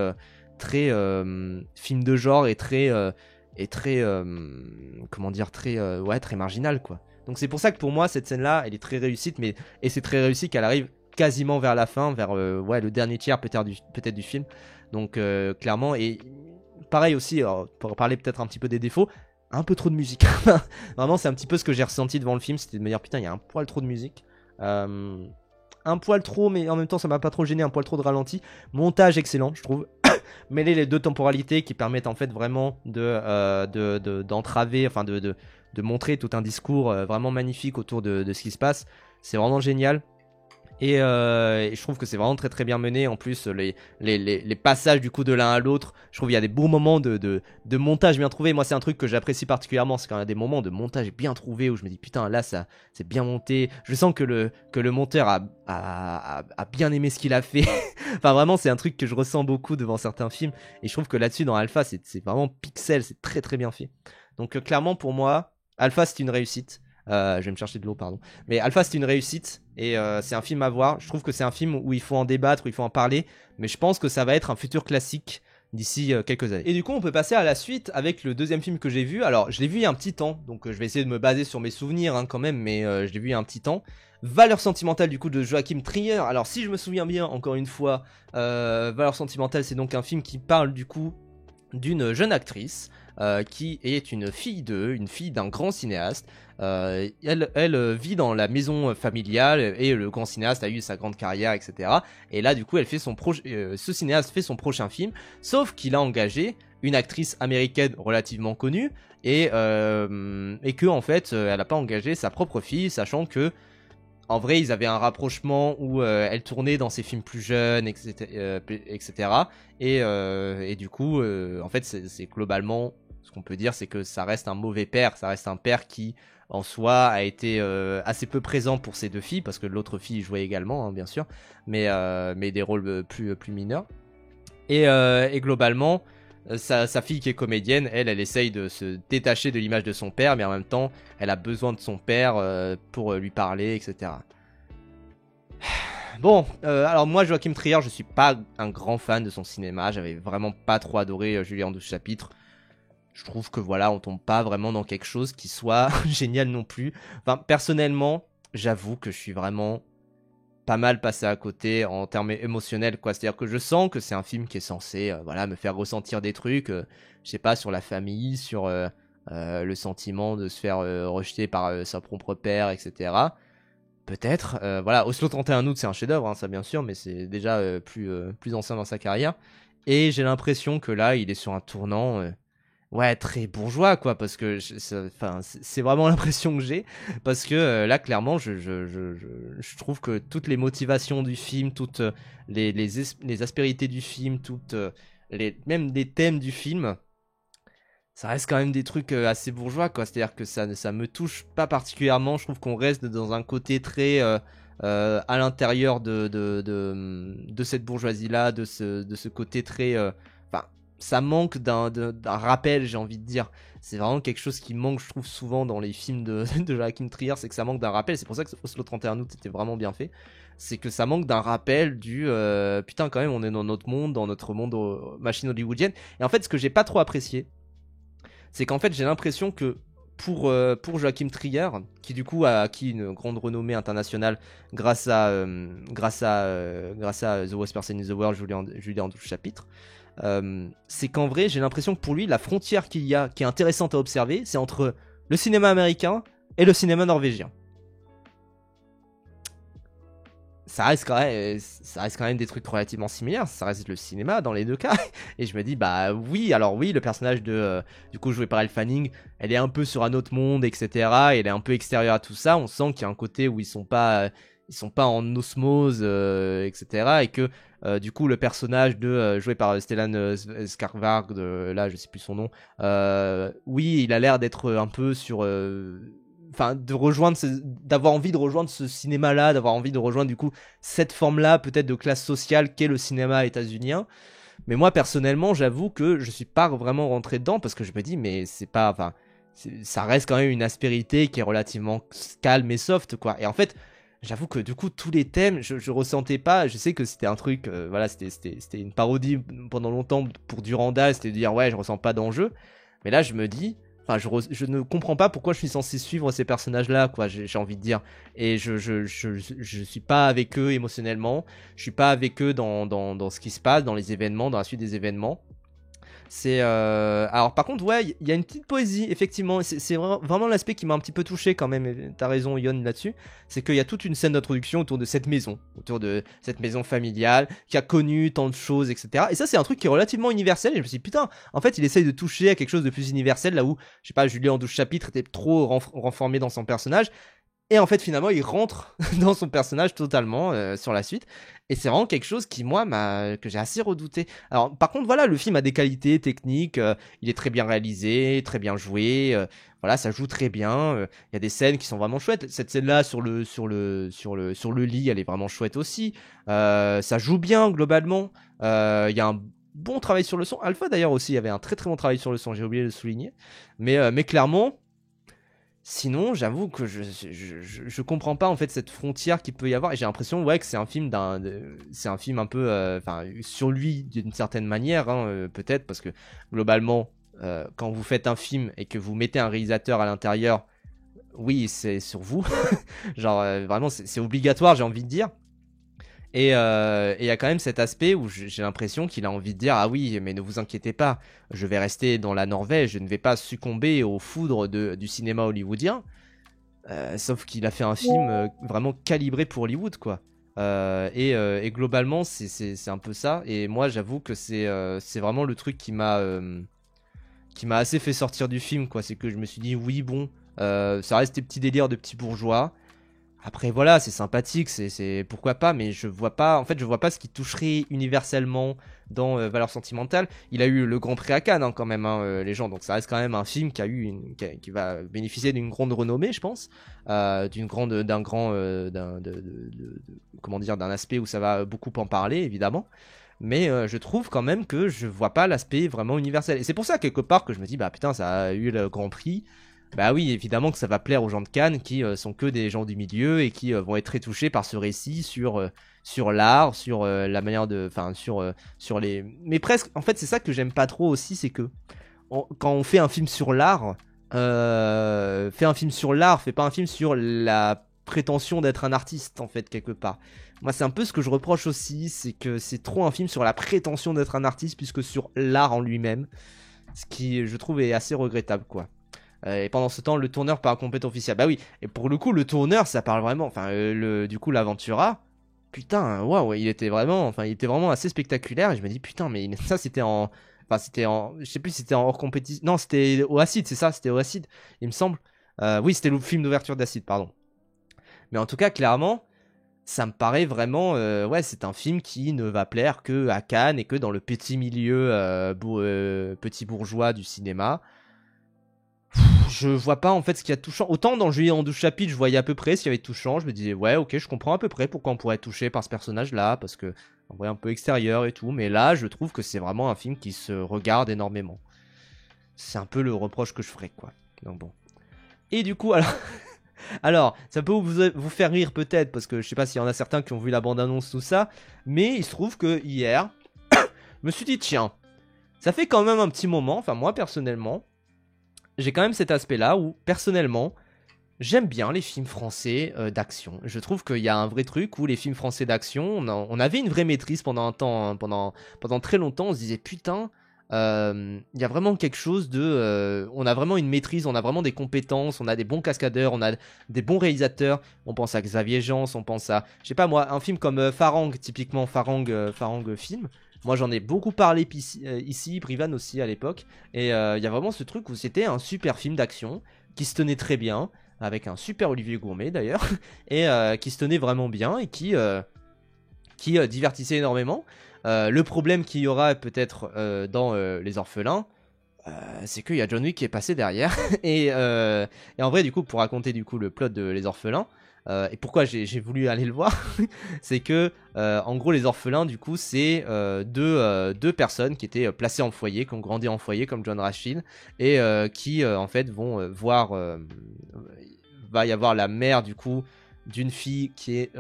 film de genre et très comment dire, très marginal, quoi. Donc c'est pour ça que pour moi cette scène-là, elle est très réussite, et c'est très réussi qu'elle arrive quasiment vers la fin, vers le dernier tiers peut-être du film. Donc clairement, et pareil aussi, pour parler peut-être un petit peu des défauts, un peu trop de musique. Vraiment, c'est un petit peu ce que j'ai ressenti devant le film, c'était de me dire putain, il y a un poil trop de musique. Un poil trop, mais en même temps ça m'a pas trop gêné, un poil trop de ralenti. Montage excellent, je trouve. Mêler les deux temporalités qui permettent en fait vraiment d'entraver, enfin de montrer tout un discours vraiment magnifique autour de ce qui se passe. C'est vraiment génial. Et je trouve que c'est vraiment très très bien mené. En plus, les passages du coup de l'un à l'autre, je trouve qu'il y a des beaux moments de montage bien trouvé. Moi, c'est un truc que j'apprécie particulièrement, c'est quand il y a des moments de montage bien trouvé où je me dis putain, là ça c'est bien monté. Je sens que le monteur a bien aimé ce qu'il a fait. Enfin, vraiment, c'est un truc que je ressens beaucoup devant certains films. Et je trouve que là-dessus, dans Alpha, c'est vraiment pixel, c'est très très bien fait. Donc, clairement, pour moi, Alpha, c'est une réussite. Je vais me chercher de l'eau, pardon. Mais Alpha, c'est une réussite et c'est un film à voir. Je trouve que c'est un film où il faut en débattre, où il faut en parler. Mais je pense que ça va être un futur classique d'ici quelques années. Et du coup, on peut passer à la suite avec le deuxième film que j'ai vu. Alors, je l'ai vu il y a un petit temps, donc je vais essayer de me baser sur mes souvenirs quand même, mais je l'ai vu il y a un petit temps. Valeur sentimentale du coup de Joachim Trier. Alors, si je me souviens bien, encore une fois, Valeur sentimentale, c'est donc un film qui parle du coup d'une jeune actrice qui est une fille d'un grand cinéaste. Elle vit dans la maison familiale et le grand cinéaste a eu sa grande carrière, etc. Et là, du coup, ce cinéaste fait son prochain film, sauf qu'il a engagé une actrice américaine relativement connue et que en fait, elle n'a pas engagé sa propre fille, sachant que en vrai, ils avaient un rapprochement où elle tournait dans ses films plus jeunes, etc. Et du coup, en fait, c'est globalement ce qu'on peut dire, c'est que ça reste un mauvais père. Ça reste un père qui, en soi, a été assez peu présent pour ses deux filles, parce que l'autre fille jouait également, hein, bien sûr, mais des rôles plus mineurs. Et globalement, sa fille qui est comédienne, elle essaye de se détacher de l'image de son père, mais en même temps, elle a besoin de son père pour lui parler, etc. Bon, alors moi, Joachim Trier, je suis pas un grand fan de son cinéma, j'avais vraiment pas trop adoré Julien en 12 chapitres. Je trouve que voilà, on tombe pas vraiment dans quelque chose qui soit génial non plus. Enfin, personnellement, j'avoue que je suis vraiment pas mal passé à côté en termes émotionnels, quoi. C'est-à-dire que je sens que c'est un film qui est censé, voilà, me faire ressentir des trucs, je sais pas, sur la famille, sur le sentiment de se faire rejeter par son propre père, etc. Peut-être, voilà, Oslo 31 août, c'est un chef-d'œuvre, hein, ça bien sûr, mais c'est déjà plus ancien dans sa carrière. Et j'ai l'impression que là, il est sur un tournant, ouais, très bourgeois, quoi, parce que enfin, c'est vraiment l'impression que j'ai, parce que là, clairement, je trouve que toutes les motivations du film, toutes les aspérités du film, toutes même des thèmes du film, ça reste quand même des trucs assez bourgeois, quoi. C'est-à-dire que ça me touche pas particulièrement. Je trouve qu'on reste dans un côté très à l'intérieur de cette bourgeoisie-là, de ce côté très. Enfin, ça manque d'un rappel, j'ai envie de dire. C'est vraiment quelque chose qui manque, je trouve, souvent dans les films de Joachim Trier, c'est que ça manque d'un rappel. C'est pour ça que Oslo 31 août était vraiment bien fait. C'est que ça manque d'un rappel du putain, quand même, on est dans notre monde, machine hollywoodienne. Et en fait, ce que j'ai pas trop apprécié, c'est qu'en fait j'ai l'impression que pour Joachim Trier, qui du coup a acquis une grande renommée internationale grâce à The Worst Person in the World, Julien en 12 chapitres, c'est qu'en vrai j'ai l'impression que pour lui la frontière qu'il y a, qui est intéressante à observer, c'est entre le cinéma américain et le cinéma norvégien. Ça reste quand même des trucs relativement similaires, ça reste le cinéma dans les deux cas. Et je me dis, bah oui, alors oui, le personnage du coup joué par Elle Fanning, elle est un peu sur un autre monde, etc. Elle est un peu extérieure à tout ça, on sent qu'il y a un côté où ils sont pas en osmose, etc. Et que du coup le personnage joué par Stellan Skarsgård, là je sais plus son nom, oui, il a l'air d'être un peu sur enfin d'avoir envie de rejoindre ce cinéma là, d'avoir envie de rejoindre du coup cette forme là peut-être de classe sociale qu'est le cinéma états-unien. Mais moi personnellement j'avoue que je suis pas vraiment rentré dedans parce que je me dis mais c'est pas, enfin ça reste quand même une aspérité qui est relativement calme et soft, quoi. Et en fait j'avoue que du coup tous les thèmes je ressentais pas. Je sais que c'était un truc, voilà, c'était une parodie pendant longtemps pour Durandal, c'était de dire ouais je ressens pas d'enjeu. Mais là je me dis, enfin, je ne comprends pas pourquoi je suis censé suivre ces personnages-là, quoi, j'ai envie de dire. Et je suis pas avec eux émotionnellement, je suis pas avec eux dans ce qui se passe, dans les événements, dans la suite des événements. Alors par contre, ouais, il y a une petite poésie, effectivement. C'est vraiment l'aspect qui m'a un petit peu touché quand même. Et t'as raison, Yon, là-dessus. C'est qu'il y a toute une scène d'introduction autour de cette maison, familiale, qui a connu tant de choses, etc. Et ça, c'est un truc qui est relativement universel. Et je me suis dit, putain, en fait, il essaye de toucher à quelque chose de plus universel, là où, je sais pas, Julien en 12 chapitres était trop renformé dans son personnage. Et en fait, finalement, il rentre dans son personnage totalement sur la suite. Et c'est vraiment quelque chose qui, moi, que j'ai assez redouté. Alors, par contre, voilà, le film a des qualités techniques. Il est très bien réalisé, très bien joué. Voilà, ça joue très bien. Il y a des scènes qui sont vraiment chouettes. Cette scène-là sur le lit, elle est vraiment chouette aussi. Ça joue bien, globalement. Il y a un bon travail sur le son. Alpha, d'ailleurs, aussi, il y avait un très très bon travail sur le son. J'ai oublié de le souligner. Mais clairement... Sinon, j'avoue que je comprends pas en fait cette frontière qu'il peut y avoir. Et j'ai l'impression, ouais, que c'est un film c'est un film un peu, enfin, sur lui d'une certaine manière, hein, peut-être parce que globalement, quand vous faites un film et que vous mettez un réalisateur à l'intérieur, oui, c'est sur vous. Genre vraiment, c'est obligatoire, j'ai envie de dire. Et il y a quand même cet aspect où j'ai l'impression qu'il a envie de dire, ah oui, mais ne vous inquiétez pas, je vais rester dans la Norvège, je ne vais pas succomber aux foudres du cinéma hollywoodien. Sauf qu'il a fait un film vraiment calibré pour Hollywood, quoi. Et globalement, c'est un peu ça. Et moi, j'avoue que c'est vraiment le truc qui m'a assez fait sortir du film, quoi. C'est que je me suis dit, oui, bon, ça reste des petits délires de petits bourgeois. Après voilà, c'est sympathique, c'est pourquoi pas, mais je vois pas, en fait, je vois pas ce qui toucherait universellement dans Valeurs sentimentales. Il a eu le Grand Prix à Cannes, hein, quand même, hein, les gens, donc ça reste quand même un film qui va bénéficier d'une grande renommée, je pense, comment dire, d'un aspect où ça va beaucoup en parler, évidemment. Mais je trouve quand même que je vois pas l'aspect vraiment universel. Et c'est pour ça, quelque part, que je me dis, bah putain, ça a eu le Grand Prix. Bah oui, évidemment que ça va plaire aux gens de Cannes qui sont que des gens du milieu et qui vont être très touchés par ce récit sur l'art, sur la manière de, enfin sur les, mais presque. En fait, c'est ça que j'aime pas trop aussi, c'est que quand on fait un film sur l'art, fait un film sur l'art, fait pas un film sur la prétention d'être un artiste en fait quelque part. Moi, c'est un peu ce que je reproche aussi, c'est que c'est trop un film sur la prétention d'être un artiste, plus que sur l'art en lui-même. Ce qui, je trouve, est assez regrettable, quoi. Et pendant ce temps, le tourneur parle complètement officiel. Bah oui, et pour le coup, le tourneur, ça parle vraiment. Enfin, du coup, l'Aventura, putain, waouh, il était vraiment assez spectaculaire. Et je me dis, putain, mais ça, c'était en. Enfin, c'était en. Je sais plus si c'était en hors compétition. Non, c'était au Acide, c'est ça, c'était au Acide, il me semble. Oui, c'était le film d'ouverture d'Acide, pardon. Mais en tout cas, clairement, ça me paraît vraiment. Ouais, c'est un film qui ne va plaire que à Cannes et que dans le petit milieu petit bourgeois du cinéma. Je vois pas en fait ce qu'il y a de touchant. Autant dans Juillet en 12 chapitres, je voyais à peu près ce qu'il y avait de touchant. Je me disais, ouais, ok, je comprends à peu près pourquoi on pourrait être touché par ce personnage-là, parce que en vrai, un peu extérieur et tout. Mais là, je trouve que c'est vraiment un film qui se regarde énormément. C'est un peu le reproche que je ferais, quoi. Donc bon. Et du coup, alors, alors ça peut vous faire rire peut-être, parce que je sais pas s'il y en a certains qui ont vu la bande-annonce, tout ça. Mais il se trouve que hier, je me suis dit, tiens, ça fait quand même un petit moment, enfin moi personnellement. J'ai quand même cet aspect-là où, personnellement, j'aime bien les films français d'action. Je trouve qu'il y a un vrai truc où les films français d'action, on avait une vraie maîtrise pendant un temps, hein, pendant très longtemps, on se disait putain, il y a vraiment quelque chose de... on a vraiment une maîtrise, on a vraiment des compétences, on a des bons cascadeurs, on a des bons réalisateurs. On pense à Xavier Jean, on pense à, je sais pas moi, un film comme Farang, typiquement Farang film. Moi j'en ai beaucoup parlé ici, Privan aussi à l'époque. Et il y a vraiment ce truc où c'était un super film d'action qui se tenait très bien, avec un super Olivier Gourmet d'ailleurs, et qui se tenait vraiment bien et qui divertissait énormément. Le problème qu'il y aura peut-être dans Les Orphelins, c'est qu'il y a John Wick qui est passé derrière. Et en vrai, du coup, pour raconter du coup le plot de Les Orphelins, et pourquoi j'ai voulu aller le voir, c'est que en gros les orphelins du coup c'est deux personnes qui étaient placées en foyer, qui ont grandi en foyer comme John Rachid et qui en fait vont voir va y avoir la mère du coup d'une fille qui est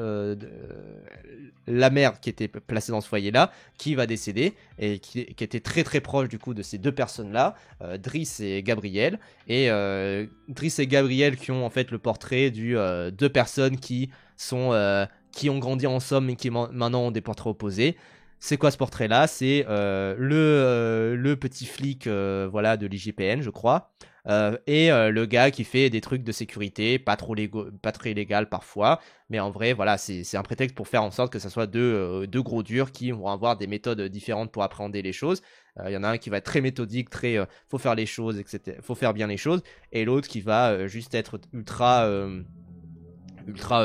la mère qui était placée dans ce foyer là qui va décéder et qui était très très proche du coup de ces deux personnes là, Driss et Gabriel. Et Driss et Gabriel qui ont en fait le portrait du deux personnes qui ont grandi ensemble mais qui maintenant ont des portraits opposés. C'est quoi ce portrait là? C'est le petit flic voilà, de l'IGPN je crois. Et le gars qui fait des trucs de sécurité, pas très légal parfois, mais en vrai, voilà, c'est un prétexte pour faire en sorte que ça soit deux gros durs qui vont avoir des méthodes différentes pour appréhender les choses. Il y en a un qui va être très méthodique, faut faire les choses, etc. Faut faire bien les choses, et l'autre qui va juste être ultra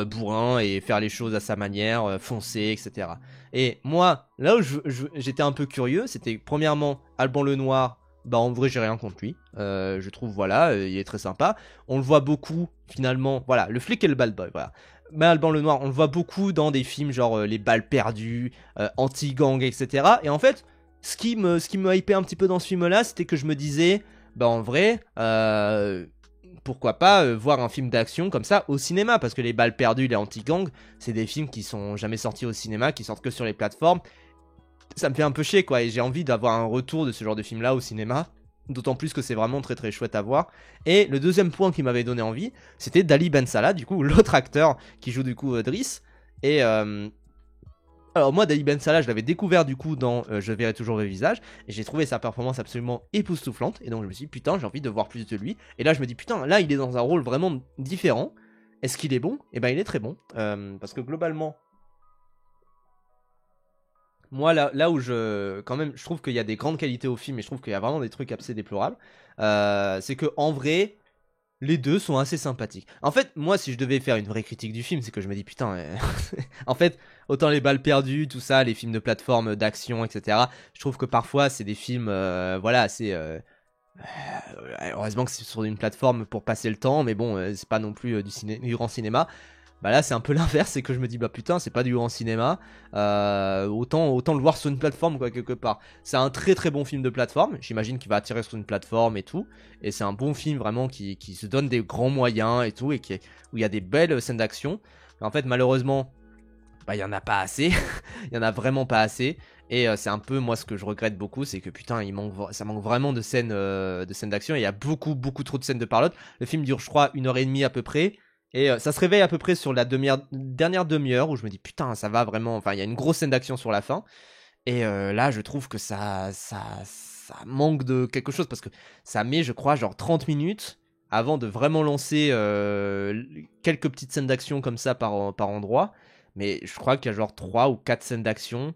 bourrin et faire les choses à sa manière, foncer, etc. Et moi, là où j'étais un peu curieux, c'était premièrement Alban Lenoir. Bah en vrai j'ai rien contre lui, je trouve voilà, il est très sympa. On le voit beaucoup finalement, voilà, le flic et le bad boy, voilà. Mais Alban Lenoir, on le voit beaucoup dans des films genre Les Balles Perdues, Anti-Gang, etc. Et en fait, ce qui me hypait un petit peu dans ce film-là, c'était que je me disais, bah en vrai, pourquoi pas voir un film d'action comme ça au cinéma, parce que Les Balles Perdues, les Anti-Gang, c'est des films qui sont jamais sortis au cinéma, qui sortent que sur les plateformes. Ça me fait un peu chier quoi, et j'ai envie d'avoir un retour de ce genre de film là au cinéma, d'autant plus que c'est vraiment très très chouette à voir. Et le deuxième point qui m'avait donné envie, c'était Dali Ben Salah, du coup l'autre acteur qui joue du coup Driss. Et alors moi Dali Ben Salah je l'avais découvert du coup dans Je verrai toujours le visage, et j'ai trouvé sa performance absolument époustouflante, et donc je me suis dit putain j'ai envie de voir plus de lui. Et là je me dis putain là il est dans un rôle vraiment différent. Est-ce qu'il est bon? Et ben il est très bon, parce que globalement moi, là où quand même, je trouve qu'il y a des grandes qualités au film et je trouve qu'il y a vraiment des trucs assez déplorables, c'est que en vrai, les deux sont assez sympathiques. En fait, moi, si je devais faire une vraie critique du film, c'est que je me dis putain, en fait, autant Les Balles Perdues, tout ça, les films de plateforme, d'action, etc. Je trouve que parfois, c'est des films, voilà, assez. Heureusement que c'est sur une plateforme pour passer le temps, mais bon, c'est pas non plus du grand cinéma. Bah là c'est un peu l'inverse, c'est que je me dis bah putain c'est pas du grand cinéma, autant le voir sur une plateforme quoi quelque part. C'est un très très bon film de plateforme, j'imagine qu'il va attirer sur une plateforme et tout, et c'est un bon film vraiment qui se donne des grands moyens et tout, et où il y a des belles scènes d'action. Mais en fait malheureusement, bah il y en a pas assez, il y en a vraiment pas assez, et c'est un peu moi ce que je regrette beaucoup, c'est que putain ça manque vraiment de scènes d'action, et il y a beaucoup trop de scènes de parlotte. Le film dure je crois 1h30 à peu près. Et ça se réveille à peu près sur la dernière demi-heure où je me dis putain ça va vraiment, enfin il y a une grosse scène d'action sur la fin. Et là je trouve que ça manque de quelque chose parce que ça met je crois genre 30 minutes avant de vraiment lancer quelques petites scènes d'action comme ça par endroit. Mais je crois qu'il y a genre 3 ou 4 scènes d'action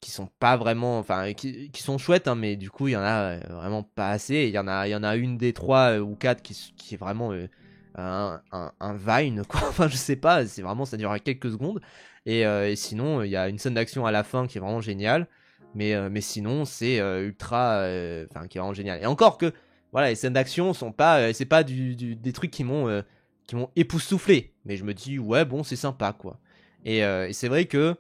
qui sont pas vraiment, enfin qui sont chouettes, hein, mais du coup il y en a vraiment pas assez. Et il y en a une des 3 ou 4 qui est vraiment un Vine, quoi. Enfin, je sais pas, c'est vraiment, ça dure quelques secondes. Et sinon, il y a une scène d'action à la fin qui est vraiment géniale. Mais sinon, c'est ultra. Enfin, qui est vraiment génial. Et encore que, voilà, les scènes d'action sont pas. C'est pas des trucs qui m'ont époustouflé. Mais je me dis, ouais, bon, c'est sympa, quoi. Et c'est vrai que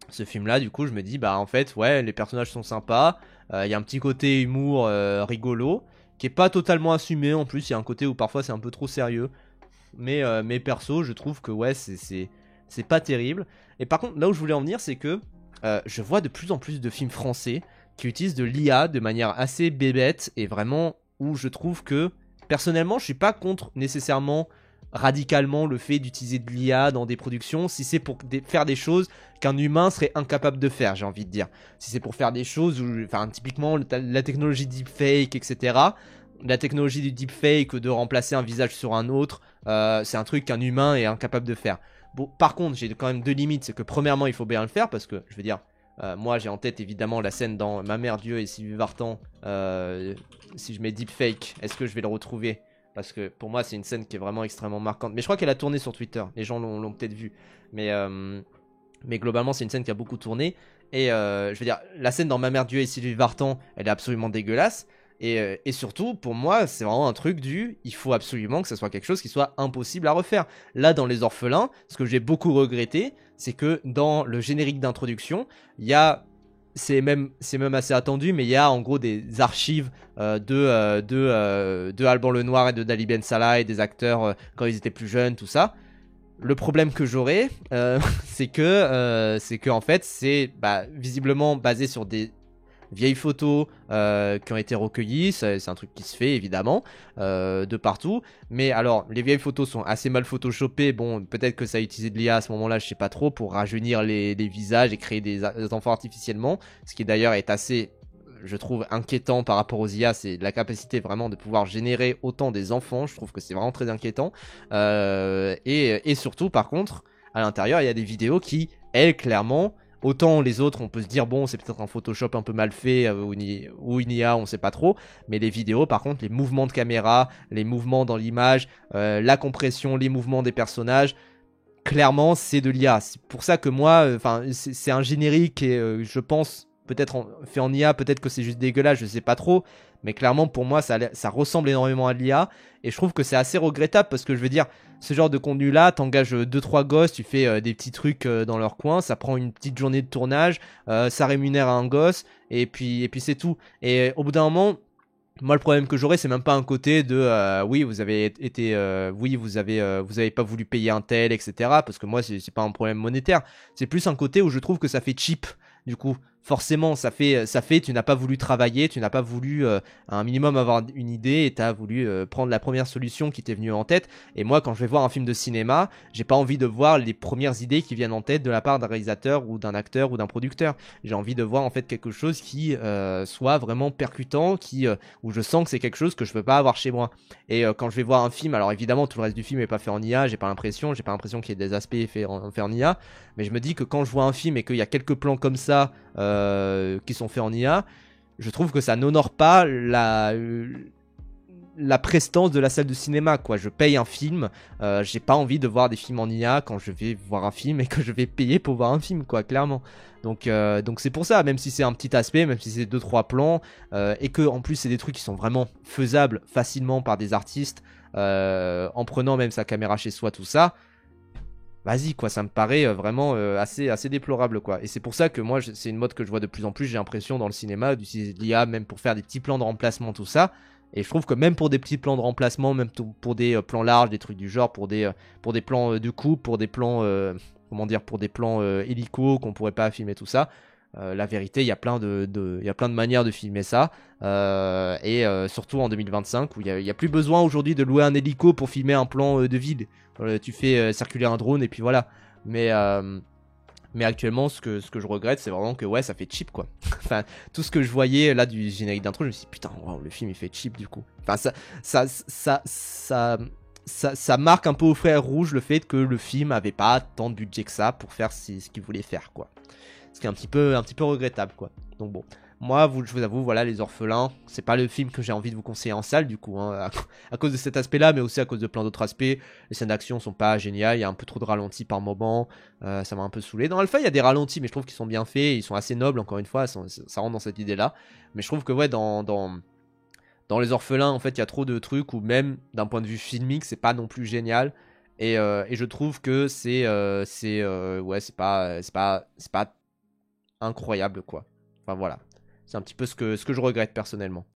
ce film-là, du coup, je me dis, bah, en fait, ouais, les personnages sont sympas. Il y a un petit côté humour rigolo qui est pas totalement assumé. En plus, il y a un côté où parfois c'est un peu trop sérieux. Mais perso, je trouve que ouais, c'est pas terrible. Et par contre, là où je voulais en venir, c'est que je vois de plus en plus de films français qui utilisent de l'IA de manière assez bébête et vraiment où je trouve que personnellement, je suis pas contre nécessairement radicalement le fait d'utiliser de l'IA dans des productions si c'est pour faire des choses qu'un humain serait incapable de faire, j'ai envie de dire. Si c'est pour faire des choses où, enfin, typiquement la technologie deepfake, etc. La technologie du deepfake, de remplacer un visage sur un autre, c'est un truc qu'un humain est incapable de faire. Bon, par contre, j'ai quand même deux limites. C'est que premièrement, il faut bien le faire parce que, je veux dire, moi j'ai en tête évidemment la scène dans Ma Mère Dieu et Sylvie Vartan. Si je mets deepfake, est-ce que je vais le retrouver? Parce que pour moi, c'est une scène qui est vraiment extrêmement marquante. Mais je crois qu'elle a tourné sur Twitter. Les gens l'ont peut-être vu. Mais globalement, c'est une scène qui a beaucoup tourné. Et je veux dire, la scène dans Ma Mère Dieu et Sylvie Vartan, elle est absolument dégueulasse. Et surtout, pour moi, c'est vraiment un truc il faut absolument que ça soit quelque chose qui soit impossible à refaire. Là, dans Les Orphelins, ce que j'ai beaucoup regretté, c'est que dans le générique d'introduction, il y a, c'est même assez attendu, mais il y a en gros des archives de Alban Lenoir et de Dali Ben Salah et des acteurs quand ils étaient plus jeunes, tout ça. Le problème que j'aurais, c'est que en fait, c'est visiblement basé sur des vieilles photos qui ont été recueillies, c'est un truc qui se fait évidemment de partout, mais alors les vieilles photos sont assez mal photoshopées. Bon, peut-être que ça a utilisé de l'IA à ce moment-là, je sais pas trop, pour rajeunir les visages et créer des enfants artificiellement, ce qui d'ailleurs est assez, je trouve, inquiétant par rapport aux IA. C'est la capacité vraiment de pouvoir générer autant des enfants, je trouve que c'est vraiment très inquiétant. Et surtout par contre, à l'intérieur il y a des vidéos qui, elles, clairement, autant les autres, on peut se dire, bon, c'est peut-être un Photoshop un peu mal fait ou une IA, on sait pas trop. Mais les vidéos, par contre, les mouvements de caméra, les mouvements dans l'image, la compression, les mouvements des personnages, clairement, c'est de l'IA. C'est pour ça que moi, enfin, c'est un générique et je pense, peut-être fait en IA, peut-être que c'est juste dégueulasse, je sais pas trop. Mais clairement, pour moi, ça ressemble énormément à de l'IA. Et je trouve que c'est assez regrettable parce que je veux dire, ce genre de contenu-là, t'engages 2-3 gosses, tu fais des petits trucs dans leur coin, ça prend une petite journée de tournage, ça rémunère un gosse, et puis c'est tout. Et au bout d'un moment, moi, le problème que j'aurais, c'est même pas un côté de oui, vous avez été, oui, vous avez pas voulu payer un tel, etc. Parce que moi, c'est pas un problème monétaire. C'est plus un côté où je trouve que ça fait cheap. Du coup, forcément, ça fait, tu n'as pas voulu travailler, tu n'as pas voulu un minimum avoir une idée et tu as voulu prendre la première solution qui t'est venue en tête. Et moi, quand je vais voir un film de cinéma, j'ai pas envie de voir les premières idées qui viennent en tête de la part d'un réalisateur ou d'un acteur ou d'un producteur. J'ai envie de voir en fait quelque chose qui soit vraiment percutant, où je sens que c'est quelque chose que je peux pas avoir chez moi. Et quand je vais voir un film, alors évidemment, tout le reste du film est pas fait en IA, j'ai pas l'impression qu'il y ait des aspects faits en IA. Mais je me dis que quand je vois un film et qu'il y a quelques plans comme ça qui sont faits en IA, je trouve que ça n'honore pas la prestance de la salle de cinéma, quoi. Je paye un film, j'ai pas envie de voir des films en IA quand je vais voir un film et que je vais payer pour voir un film, quoi, clairement. Donc c'est pour ça, même si c'est un petit aspect, même si c'est 2-3 plans, et que en plus c'est des trucs qui sont vraiment faisables facilement par des artistes, en prenant même sa caméra chez soi, tout ça. Vas-y, quoi, ça me paraît vraiment assez déplorable, quoi. Et c'est pour ça que moi, c'est une mode que je vois de plus en plus, j'ai l'impression, dans le cinéma, d'utiliser de l'IA même pour faire des petits plans de remplacement, tout ça. Et je trouve que même pour des petits plans de remplacement, même pour des plans larges, des trucs du genre, pour des plans de coupe, pour des plans, comment dire, pour des plans hélico qu'on pourrait pas filmer, tout ça, La vérité, il y a plein il y a plein de manières de filmer ça. Surtout en 2025, où il y a plus besoin aujourd'hui de louer un hélico pour filmer un plan de ville. Tu fais circuler un drone et puis voilà. Mais, euh, mais actuellement, ce que je regrette, c'est vraiment que ouais, ça fait cheap quoi. Enfin, tout ce que je voyais là du générique d'intro, je me suis dit putain, wow, le film il fait cheap du coup. Enfin, ça, ça, ça, ça marque un peu au fer rouge le fait que le film avait pas tant de budget que ça pour faire ce qu'il voulait faire quoi. Ce qui est un petit peu regrettable, quoi. Donc bon. Moi, je vous avoue, voilà, Les Orphelins, c'est pas le film que j'ai envie de vous conseiller en salle, du coup, hein, à cause de cet aspect-là, mais aussi à cause de plein d'autres aspects. Les scènes d'action sont pas géniales, il y a un peu trop de ralentis par moment, ça m'a un peu saoulé. Dans Alpha, il y a des ralentis, mais je trouve qu'ils sont bien faits, ils sont assez nobles, encore une fois, ça rentre dans cette idée-là. Mais je trouve que, ouais, dans Les Orphelins, en fait, il y a trop de trucs où même d'un point de vue filmique, c'est pas non plus génial. Et je trouve que ouais, c'est pas incroyable quoi. Enfin voilà. C'est un petit peu ce que je regrette personnellement.